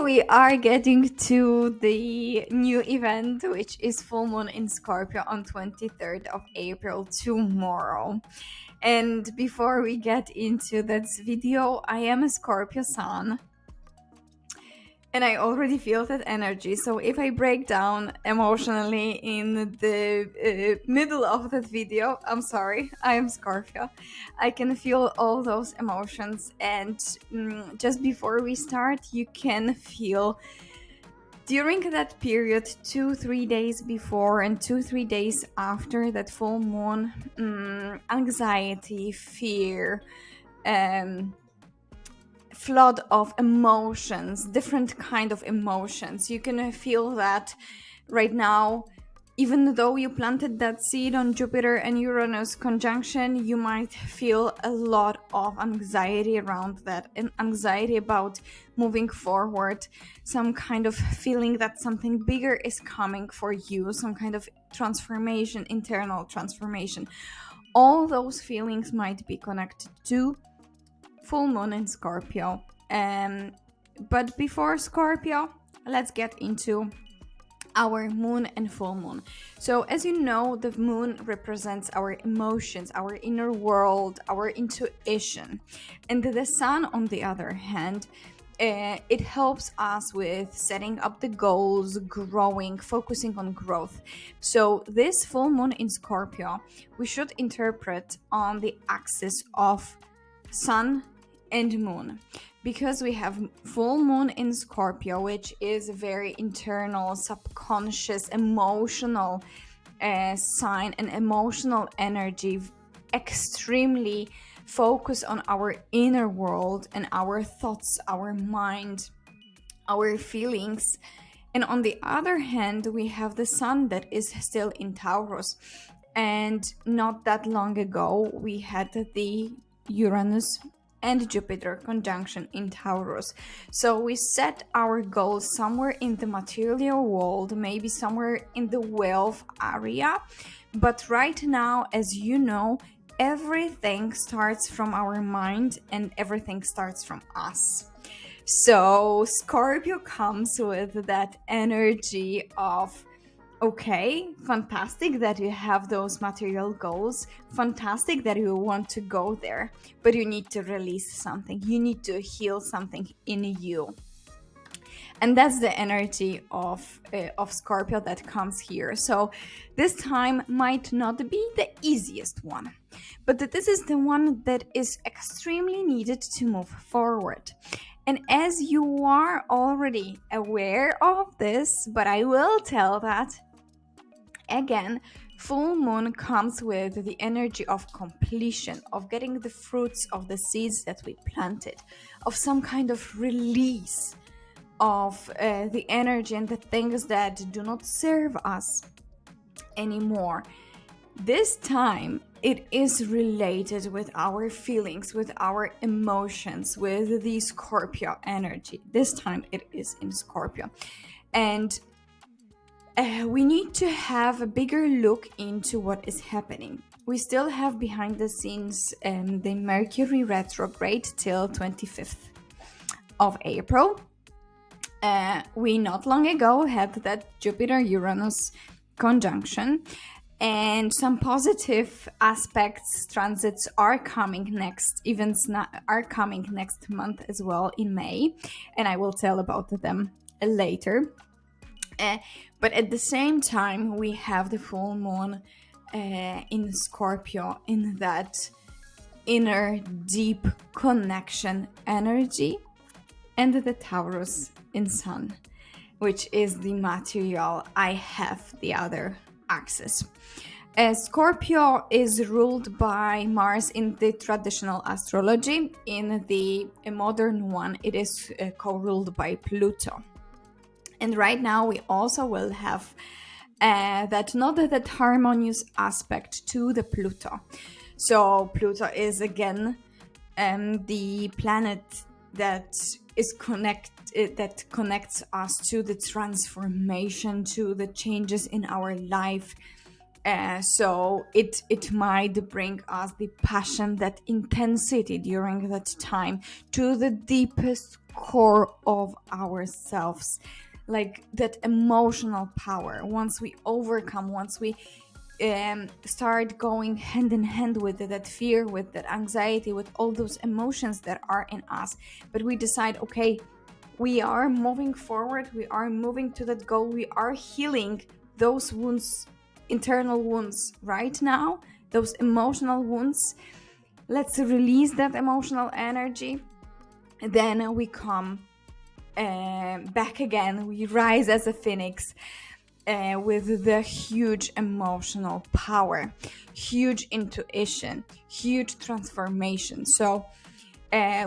we are getting to the new event, which is full moon in Scorpio on 23rd of April, tomorrow. And before we get into this video, I am a Scorpio sun and I already feel that energy. So if I break down emotionally in the middle of that video, I'm sorry, I am Scorpio. I can feel all those emotions. And just before we start, you can feel during that period, 2-3 days before and 2-3 days after that full moon, anxiety, fear, flood of emotions, different kind of emotions. You can feel that right now. Even though you planted that seed on Jupiter and Uranus conjunction, you might feel a lot of anxiety around that, and anxiety about moving forward, some kind of feeling that something bigger is coming for you, some kind of transformation, internal transformation. All those feelings might be connected to full moon in Scorpio. But before Scorpio, let's get into our moon and full moon. So as you know, the moon represents our emotions, our inner world, our intuition. And the sun, on the other hand, it helps us with setting up the goals, growing, focusing on growth. So this full moon in Scorpio, we should interpret on the axis of sun and moon, because we have full moon in Scorpio, which is a very internal, subconscious, emotional sign and emotional energy, extremely focused on our inner world and our thoughts, our mind, our feelings. And on the other hand, we have the sun that is still in Taurus. And not that long ago, we had the Uranus and Jupiter conjunction in Taurus. So we set our goals somewhere in the material world, maybe somewhere in the wealth area. But right now, as you know, everything starts from our mind and everything starts from us. So Scorpio comes with that energy of, okay, fantastic that you have those material goals, fantastic that you want to go there, but you need to release something, you need to heal something in you. And that's the energy of Scorpio that comes here. So this time might not be the easiest one, but this is the one that is extremely needed to move forward. And as you are already aware of this, but I will tell that again, full moon comes with the energy of completion, of getting the fruits of the seeds that we planted, of some kind of release of the energy and the things that do not serve us anymore. This time it is related with our feelings, with our emotions, with the Scorpio energy. This time it is in Scorpio. And we need to have a bigger look into what is happening. We still have behind the scenes the Mercury retrograde till 25th of April. We not long ago had that Jupiter-Uranus conjunction, and some positive aspects, transits are coming next, events are coming next month as well in May, and I will tell about them later. But at the same time, we have the full moon in Scorpio, in that inner deep connection energy, and the Taurus in Sun, which is the material. I have the other axis. Scorpio is ruled by Mars in the traditional astrology. In the modern one, it is co-ruled by Pluto. And right now we also will have that harmonious aspect to the Pluto. So Pluto is again the planet that is that connects us to the transformation, to the changes in our life, So it might bring us the passion, that intensity during that time, to the deepest core of ourselves, like that emotional power. Once we overcome, once we start going hand in hand with that fear, with that anxiety, with all those emotions that are in us, but we decide, okay, we are moving forward, we are moving to that goal, we are healing those wounds, internal wounds right now, those emotional wounds. Let's release that emotional energy. Then we come back again, we rise as a phoenix, with the huge emotional power, huge intuition, huge transformation. So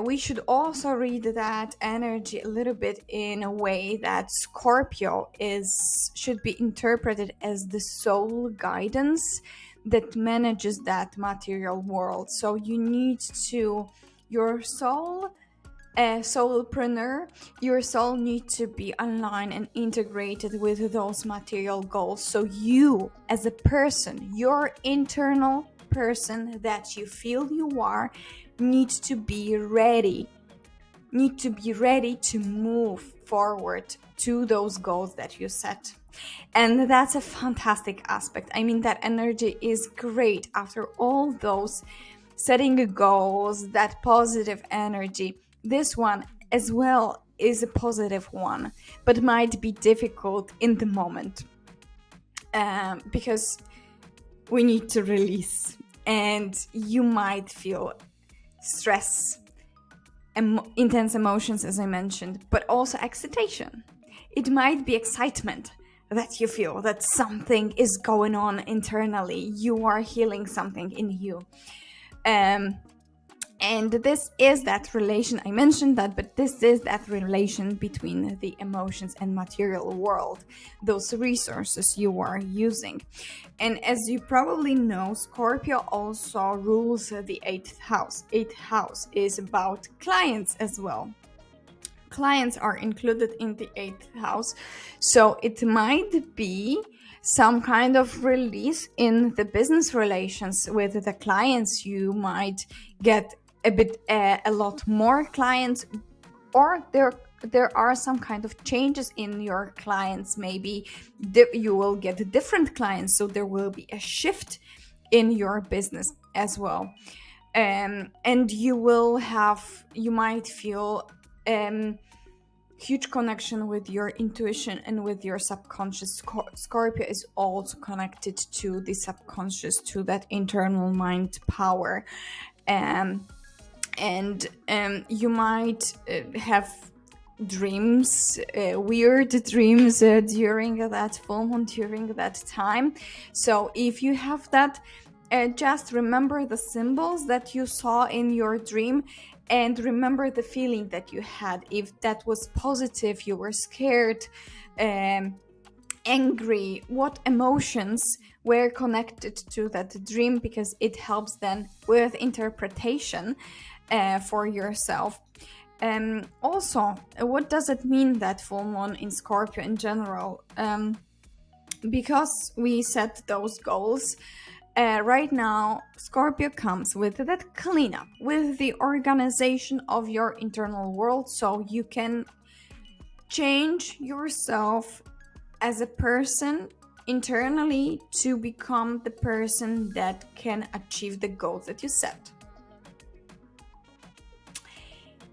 we should also read that energy a little bit in a way that Scorpio should be interpreted as the soul guidance that manages that material world. So you need to, your soul, a soulpreneur, your soul needs to be aligned and integrated with those material goals. So you, as a person, your internal person that you feel you are, needs to be ready, to move forward to those goals that you set. And that's a fantastic aspect. I mean, that energy is great after all those setting goals, that positive energy. This one as well is a positive one, but might be difficult in the moment, because we need to release, and you might feel stress, intense emotions, as I mentioned, but also excitation. It might be excitement that you feel that something is going on internally. You are healing something in you. And this is that relation, I mentioned that, but this is that relation between the emotions and material world, those resources you are using. And as you probably know, Scorpio also rules the 8th house. 8th house is about clients as well. Clients are included in the 8th house. So it might be some kind of release in the business relations with the clients. You might get a lot more clients, or there are some kind of changes in your clients. Maybe you will get different clients, so there will be a shift in your business as well. And you might feel huge connection with your intuition and with your subconscious. Scorpio is also connected to the subconscious, to that internal mind power. And you might have dreams, weird dreams during that full moon, during that time. So if you have that, just remember the symbols that you saw in your dream, and remember the feeling that you had. If that was positive, you were scared, angry, what emotions were connected to that dream, because it helps then with interpretation for yourself. Also, what does it mean, that full moon in Scorpio in general? Because we set those goals, right now Scorpio comes with that cleanup, with the organization of your internal world, so you can change yourself as a person internally to become the person that can achieve the goals that you set.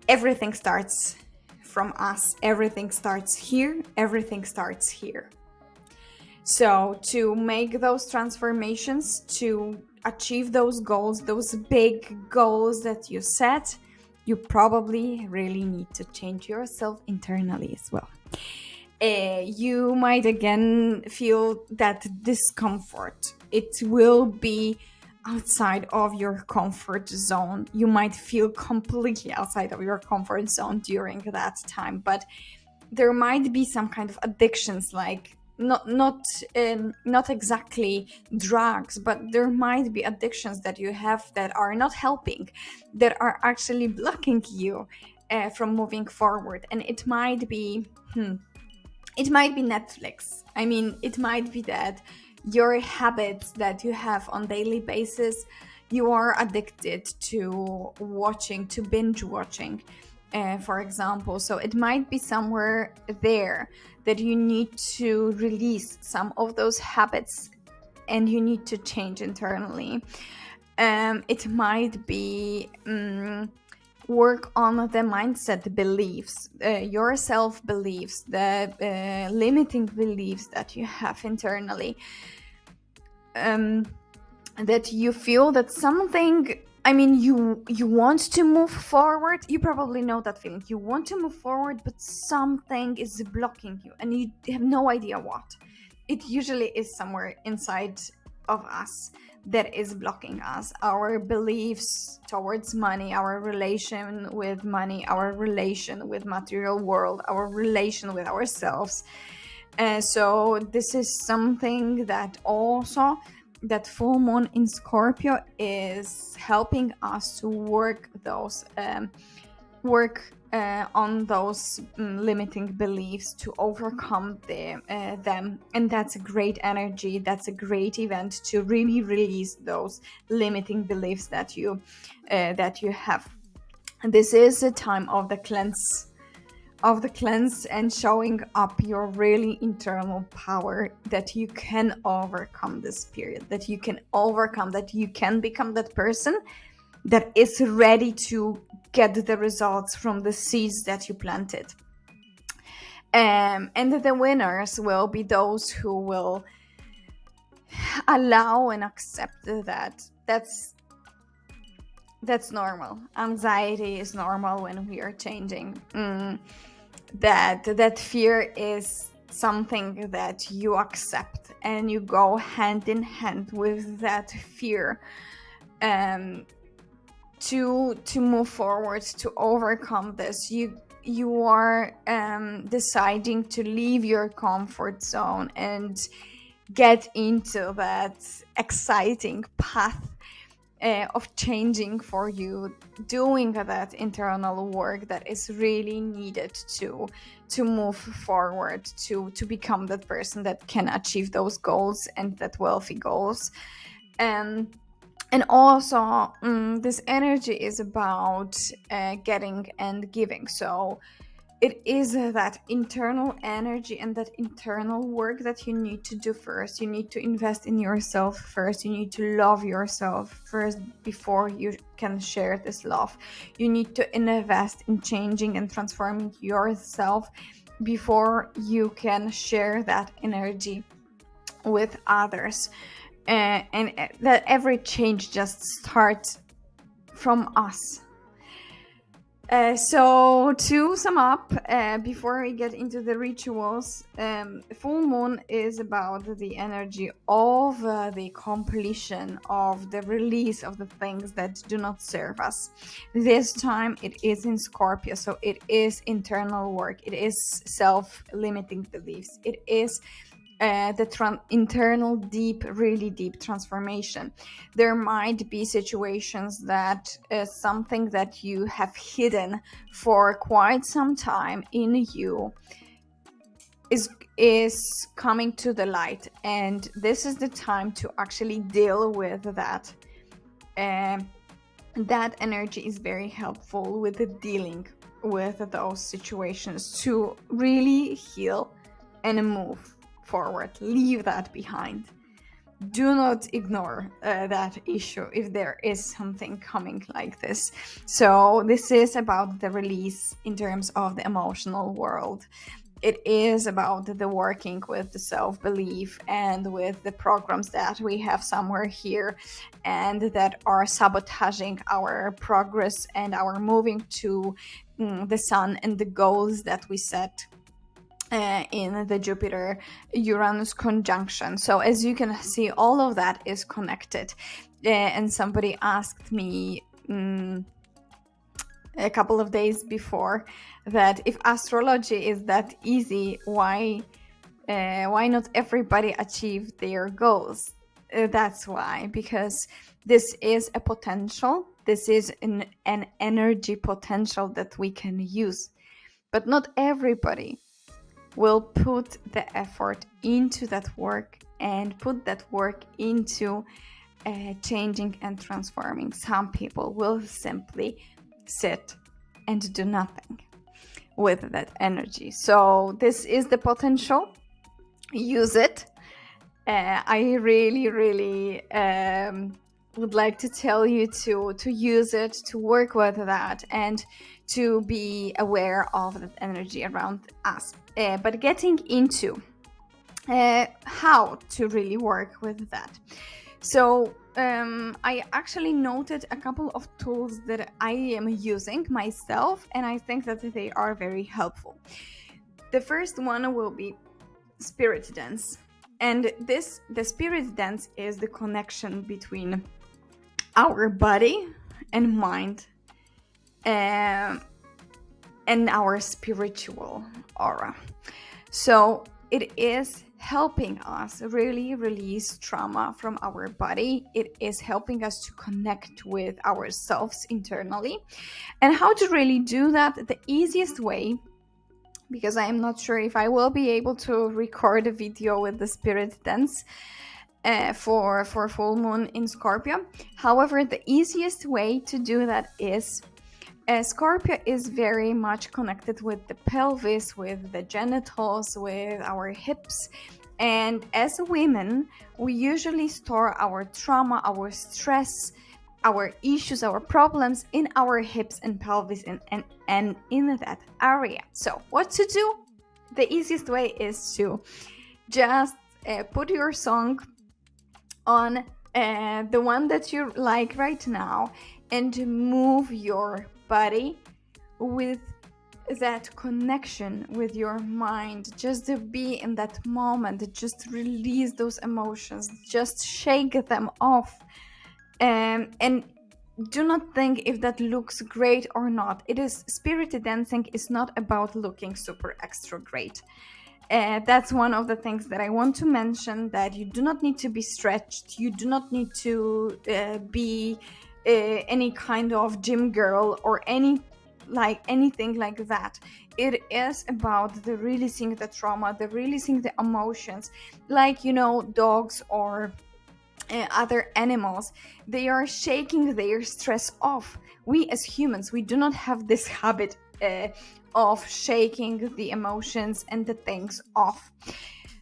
Everything starts from us. Everything starts here. Everything starts here. So to make those transformations, to achieve those goals, those big goals that you set, you probably really need to change yourself internally as well. You might again feel that discomfort. It will be outside of your comfort zone. You might feel completely outside of your comfort zone during that time, but there might be some kind of addictions, like not exactly drugs, but there might be addictions that you have that are not helping, that are actually blocking you from moving forward. And it might be Netflix. I mean, it might be that your habits that you have on daily basis, you are addicted to watching, to binge watching, for example. So it might be somewhere there that you need to release some of those habits and you need to change internally. It might be work on the mindset beliefs, your self beliefs, the limiting beliefs that you have internally. That you feel that something, I mean, you want to move forward. You probably know that feeling. You want to move forward, but something is blocking you and you have no idea what. It usually is somewhere inside of us that is blocking us. Our beliefs towards money, our relation with money, our relation with material world, our relation with ourselves. So this is something that also, that full moon in Scorpio is helping us to work those on those limiting beliefs, to overcome them. And that's a great energy, that's a great event to really release those limiting beliefs that you have. And this is a time of the cleanse and showing up your really internal power, that you can overcome this period, that you can overcome, that you can become that person that is ready to get the results from the seeds that you planted. And the winners will be those who will allow and accept that that's normal. Anxiety is normal when we are changing. That fear is something that you accept, and you go hand in hand with that fear to move forward, to overcome this. You are deciding to leave your comfort zone and get into that exciting path of changing for you, doing that internal work that is really needed to move forward, to become that person that can achieve those goals and that wealthy goals. And also this energy is about getting and giving. So it is that internal energy and that internal work that you need to do first. You need to invest in yourself first. You need to love yourself first before you can share this love. You need to invest in changing and transforming yourself before you can share that energy with others. And that every change just starts from us. So to sum up, before we get into the rituals, full moon is about the energy of the completion, of the release of the things that do not serve us. This time it is in Scorpio, so it is internal work, it is self-limiting beliefs, it is the internal deep, really deep transformation. There might be situations that something that you have hidden for quite some time in you is coming to the light, and this is the time to actually deal with that. That energy is very helpful with the dealing with those situations, to really heal and move forward. Leave that behind. Do not ignore that issue if there is something coming like this. So this is about the release in terms of the emotional world. It is about the working with the self-belief and with the programs that we have somewhere here and that are sabotaging our progress and our moving to the sun and the goals that we set in the Jupiter-Uranus conjunction. So as you can see, all of that is connected. And somebody asked me a couple of days before that if astrology is that easy, why not everybody achieve their goals? That's why, because this is a potential. This is an energy potential that we can use, but not everybody will put the effort into that work and put that work into changing and transforming. Some people will simply sit and do nothing with that energy. So this is the potential. Use it. I really would like to tell you to use it, to work with that, and to be aware of that energy around us. But getting into how to really work with that. So I actually noted a couple of tools that I am using myself, and I think that they are very helpful. The first one will be spirit dance. And the spirit dance is the connection between our body and mind and our spiritual aura. So it is helping us really release trauma from our body. It is helping us to connect with ourselves internally. And how to really do that? The easiest way, because I am not sure if I will be able to record a video with the spirit dance for full moon in Scorpio. However, the easiest way to do that is Scorpio is very much connected with the pelvis, with the genitals, with our hips. And as women, we usually store our trauma, our stress, our issues, our problems in our hips and pelvis and in that area. So what to do? The easiest way is to just put your song on the one that you like right now and move your body with that connection with your mind. Just to be in that moment, just release those emotions, just shake them off. And do not think if that looks great or not. It is spirit dancing is not about looking super extra great. That's one of the things that I want to mention, that you do not need to be stretched. You do not need to be any kind of gym girl or anything like that. It is about the releasing the trauma, the releasing the emotions, like, dogs or other animals. They are shaking their stress off. We as humans, we do not have this habit of shaking the emotions and the things off.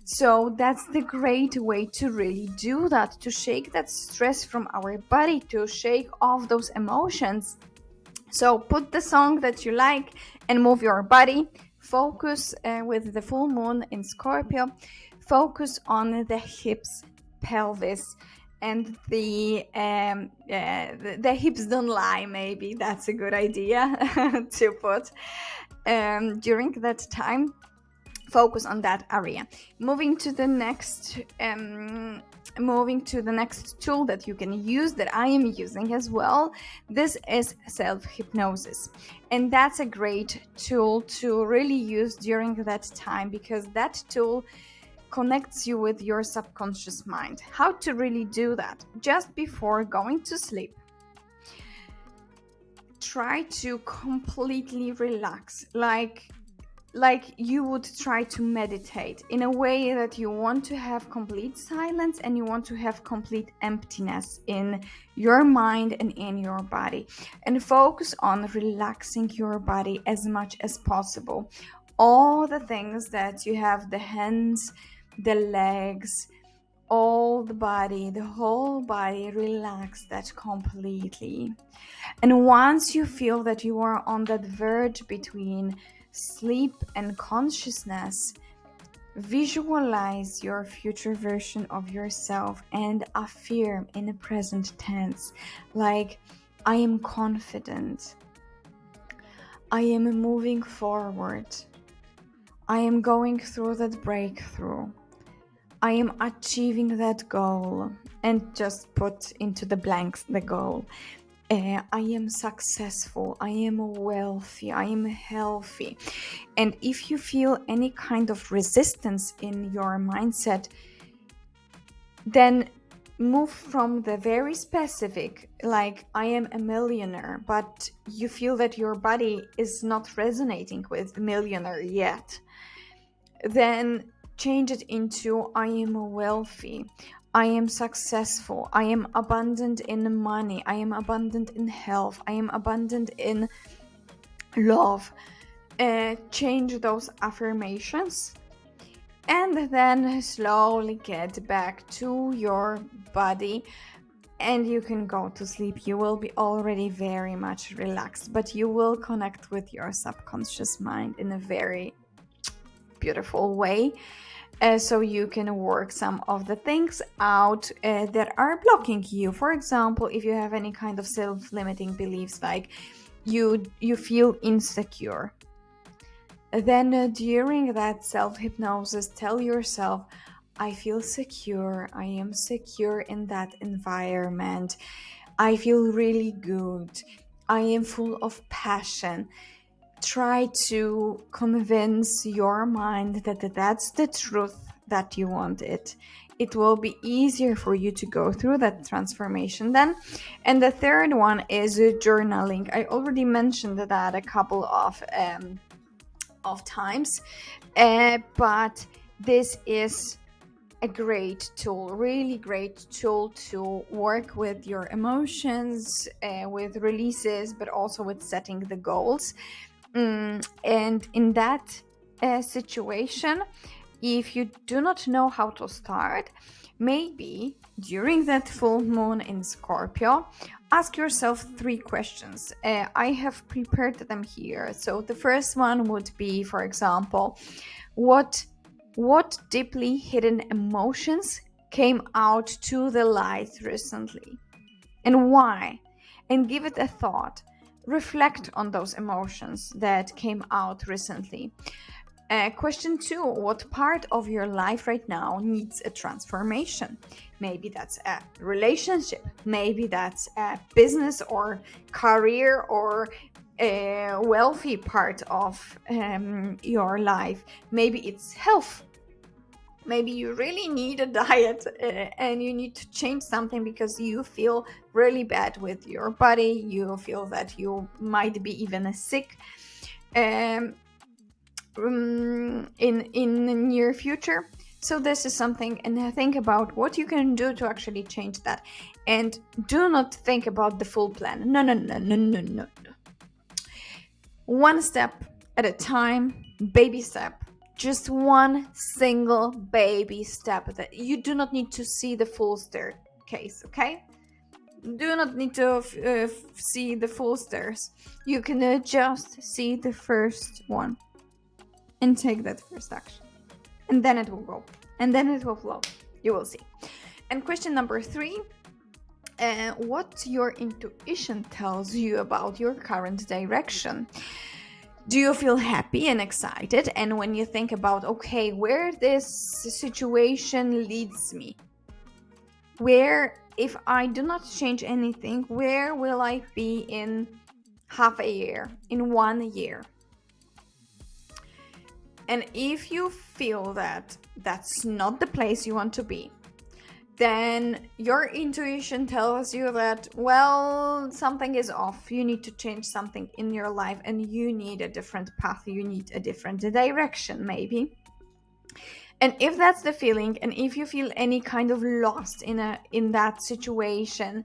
So that's the great way to really do that, to shake that stress from our body, to shake off those emotions. So put the song that you like and move your body. Focus with the full moon in Scorpio. Focus on the hips, pelvis, and the hips don't lie. Maybe that's a good idea to put during that time. Focus on that area. Moving to the next tool that you can use, that I am using as well. This is self-hypnosis, and that's a great tool to really use during that time, because that tool connects you with your subconscious mind. How to really do that? Just before going to sleep, try to completely relax, like you would try to meditate, in a way that you want to have complete silence and you want to have complete emptiness in your mind and in your body, and focus on relaxing your body as much as possible. All the things that you have, the hands, the legs, all the body, the whole body, relax that completely. And once you feel that you are on that verge between sleep and consciousness, visualize your future version of yourself and affirm in the present tense, like, I am confident, I am moving forward, I am going through that breakthrough, I am achieving that goal, and just put into the blanks the goal. I am successful, I am wealthy, I am healthy. And if you feel any kind of resistance in your mindset, then move from the very specific, like, I am a millionaire, but you feel that your body is not resonating with millionaire yet, then change it into I am wealthy, I am successful, I am abundant in money, I am abundant in health, I am abundant in love. Change those affirmations, and then slowly get back to your body, and you can go to sleep. You will be already very much relaxed, but you will connect with your subconscious mind in a very beautiful way. So you can work some of the things out that are blocking you. For example, if you have any kind of self-limiting beliefs, like you feel insecure, then during that self-hypnosis, tell yourself, I feel secure, I am secure in that environment, I feel really good, I am full of passion. Try to convince your mind that that's the truth, that you want it. It will be easier for you to go through that transformation then. And the third one is journaling. I already mentioned that a couple of times, but this is a great tool, really great tool to work with your emotions, with releases, but also with setting the goals. And in that situation, if you do not know how to start, maybe during that full moon in Scorpio, ask yourself 3 questions. I have prepared them here. So the first one would be, for example, what deeply hidden emotions came out to the light recently, and why? And give it a thought. Reflect on those emotions that came out recently. Question 2, what part of your life right now needs a transformation? Maybe that's a relationship, maybe that's a business or career, or a wealthy part of your life. Maybe it's health. Maybe you really need a diet and you need to change something because you feel really bad with your body. You feel that you might be even sick in the near future. So this is something, and think about what you can do to actually change that. And do not think about the full plan. No. One step at a time, baby step. Just one single baby step. That you do not need to see the full staircase, okay? Do not need to see the full stairs. You can just see the first one and take that first action. And then it will go. And then it will flow. You will see. And question number 3, what your intuition tells you about your current direction. Do you feel happy and excited? And when you think about, okay, where this situation leads me, where, if I do not change anything, where will I be in half a year, in 1 year? And if you feel that that's not the place you want to be, then your intuition tells you that, well, something is off. You need to change something in your life and you need a different path. You need a different direction, maybe. And if that's the feeling, and if you feel any kind of lost in that situation,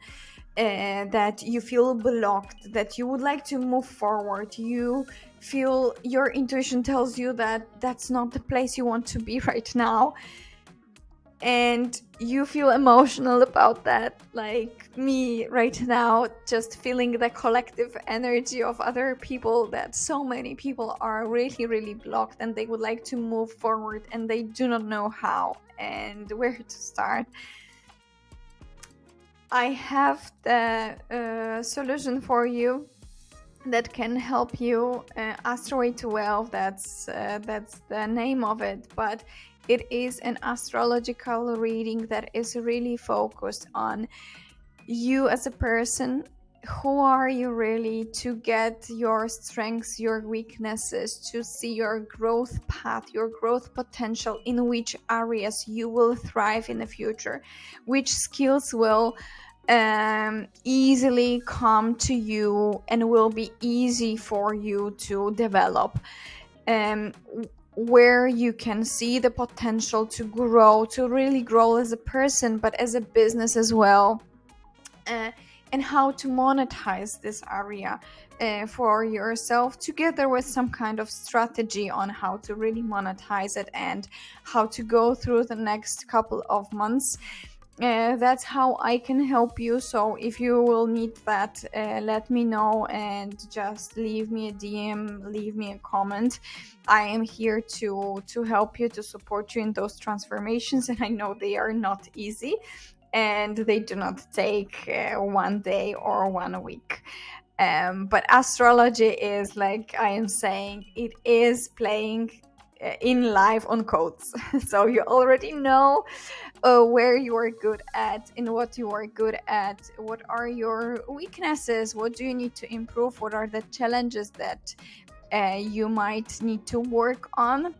that you feel blocked, that you would like to move forward, you feel your intuition tells you that that's not the place you want to be right now, and you feel emotional about that, like me right now, just feeling the collective energy of other people, that so many people are really, really blocked and they would like to move forward and they do not know how and where to start. I have the solution for you that can help you. Asteroid to Wealth, that's the name of it, but it is an astrological reading that is really focused on you as a person. Who are you really, to get your strengths, your weaknesses, to see your growth path, your growth potential, in which areas you will thrive in the future, which skills will easily come to you and will be easy for you to develop. where you can see the potential to grow, to really grow as a person, but as a business as well. And how to monetize this area for yourself, together with some kind of strategy on how to really monetize it and how to go through the next couple of months. That's how I can help you. So if you will need that, let me know and just leave me a DM, leave me a comment. I am here to help you, to support you in those transformations, and I know they are not easy, and they do not take 1 day or 1 week. But astrology is, like I am saying, it is playing in live on codes. So you already know where you are good at, in what you are good at, what are your weaknesses, what do you need to improve, what are the challenges that you might need to work on.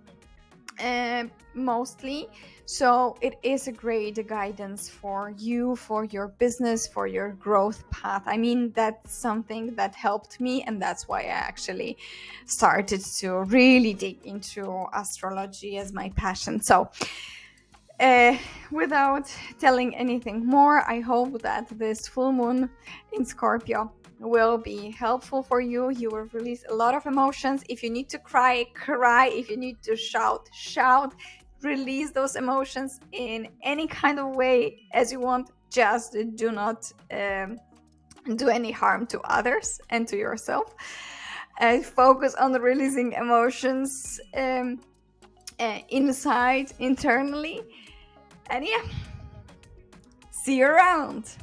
Mostly. So it is a great guidance for you, for your business, for your growth path. I mean, that's something that helped me, and that's why I actually started to really dig into astrology as my passion. So without telling anything more, I hope that this full moon in Scorpio will be helpful for you. You will release a lot of emotions. If you need to cry, cry. If you need to shout, shout. Release those emotions in any kind of way as you want. Just do not do any harm to others and to yourself. Focus on releasing emotions inside, internally. And yeah, see you around.